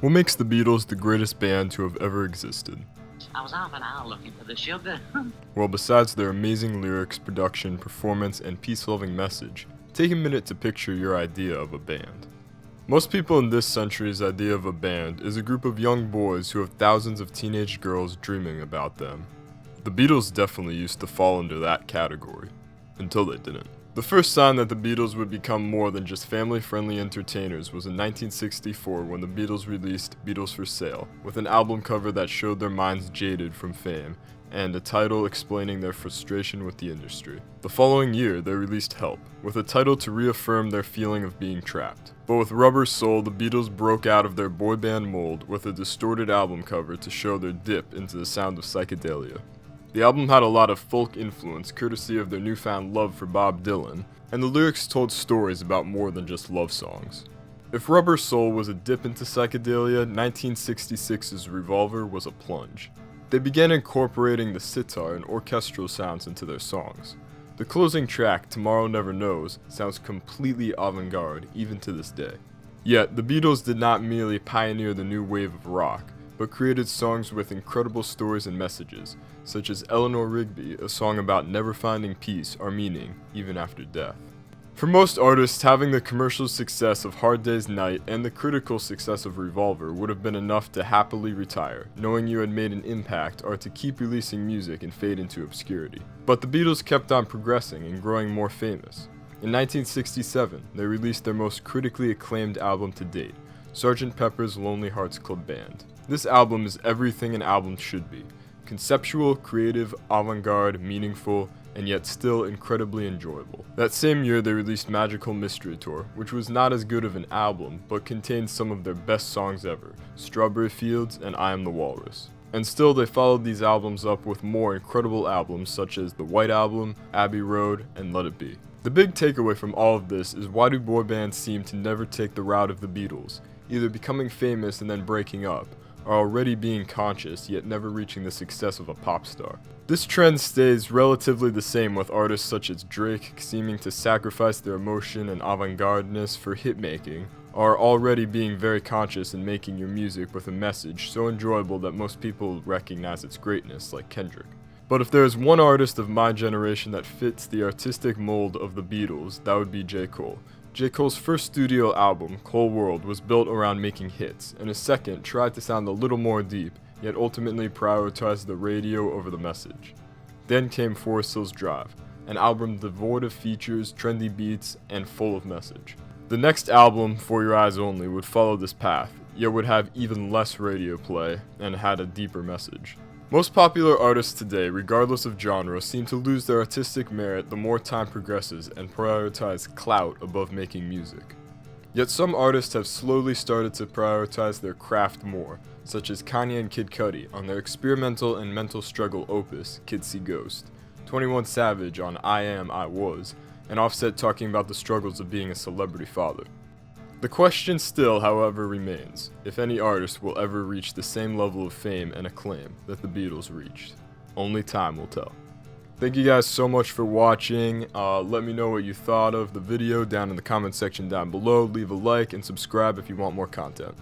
What makes the Beatles the greatest band to have ever existed? I was half an hour looking for the sugar. Well, besides their amazing lyrics, production, performance, and peace-loving message, take a minute to picture your idea of a band. Most people in this century's idea of a band is a group of young boys who have thousands of teenage girls dreaming about them. The Beatles definitely used to fall into that category, until they didn't. The first sign that the Beatles would become more than just family-friendly entertainers was in 1964 when the Beatles released Beatles for Sale, with an album cover that showed their minds jaded from fame, and a title explaining their frustration with the industry. The following year, they released Help, with a title to reaffirm their feeling of being trapped. But with Rubber Soul, the Beatles broke out of their boy band mold with a distorted album cover to show their dip into the sound of psychedelia. The album had a lot of folk influence courtesy of their newfound love for Bob Dylan, and the lyrics told stories about more than just love songs. If Rubber Soul was a dip into psychedelia, 1966's Revolver was a plunge. They began incorporating the sitar and orchestral sounds into their songs. The closing track, Tomorrow Never Knows, sounds completely avant-garde even to this day. Yet, the Beatles did not merely pioneer the new wave of rock, but created songs with incredible stories and messages, such as Eleanor Rigby, a song about never finding peace or meaning, even after death. For most artists, having the commercial success of Hard Day's Night and the critical success of Revolver would have been enough to happily retire, knowing you had made an impact, or to keep releasing music and fade into obscurity. But the Beatles kept on progressing and growing more famous. In 1967, they released their most critically acclaimed album to date, Sgt. Pepper's Lonely Hearts Club Band. This album is everything an album should be. Conceptual, creative, avant-garde, meaningful, and yet still incredibly enjoyable. That same year they released Magical Mystery Tour, which was not as good of an album, but contained some of their best songs ever, Strawberry Fields and I Am the Walrus. And still they followed these albums up with more incredible albums such as The White Album, Abbey Road, and Let It Be. The big takeaway from all of this is why do boy bands seem to never take the route of the Beatles, either becoming famous and then breaking up, or already being conscious yet never reaching the success of a pop star. This trend stays relatively the same with artists such as Drake seeming to sacrifice their emotion and avant-gardeness for hit-making, or already being very conscious in making your music with a message so enjoyable that most people recognize its greatness, like Kendrick. But if there is one artist of my generation that fits the artistic mold of the Beatles, that would be J. Cole. J. Cole's first studio album, Cole World, was built around making hits, and his second tried to sound a little more deep, yet ultimately prioritized the radio over the message. Then came Forest Hills Drive, an album devoid of features, trendy beats, and full of message. The next album, For Your Eyes Only, would follow this path, yet would have even less radio play, and had a deeper message. Most popular artists today, regardless of genre, seem to lose their artistic merit the more time progresses and prioritize clout above making music. Yet some artists have slowly started to prioritize their craft more, such as Kanye and Kid Cudi on their experimental and mental struggle opus, Kids See Ghost, 21 Savage on I Am, I Was, and Offset talking about the struggles of being a celebrity father. The question still, however, remains if any artist will ever reach the same level of fame and acclaim that the Beatles reached. Only time will tell. Thank you guys so much for watching. Let me know what you thought of the video down in the comment section down below. Leave a like and subscribe if you want more content.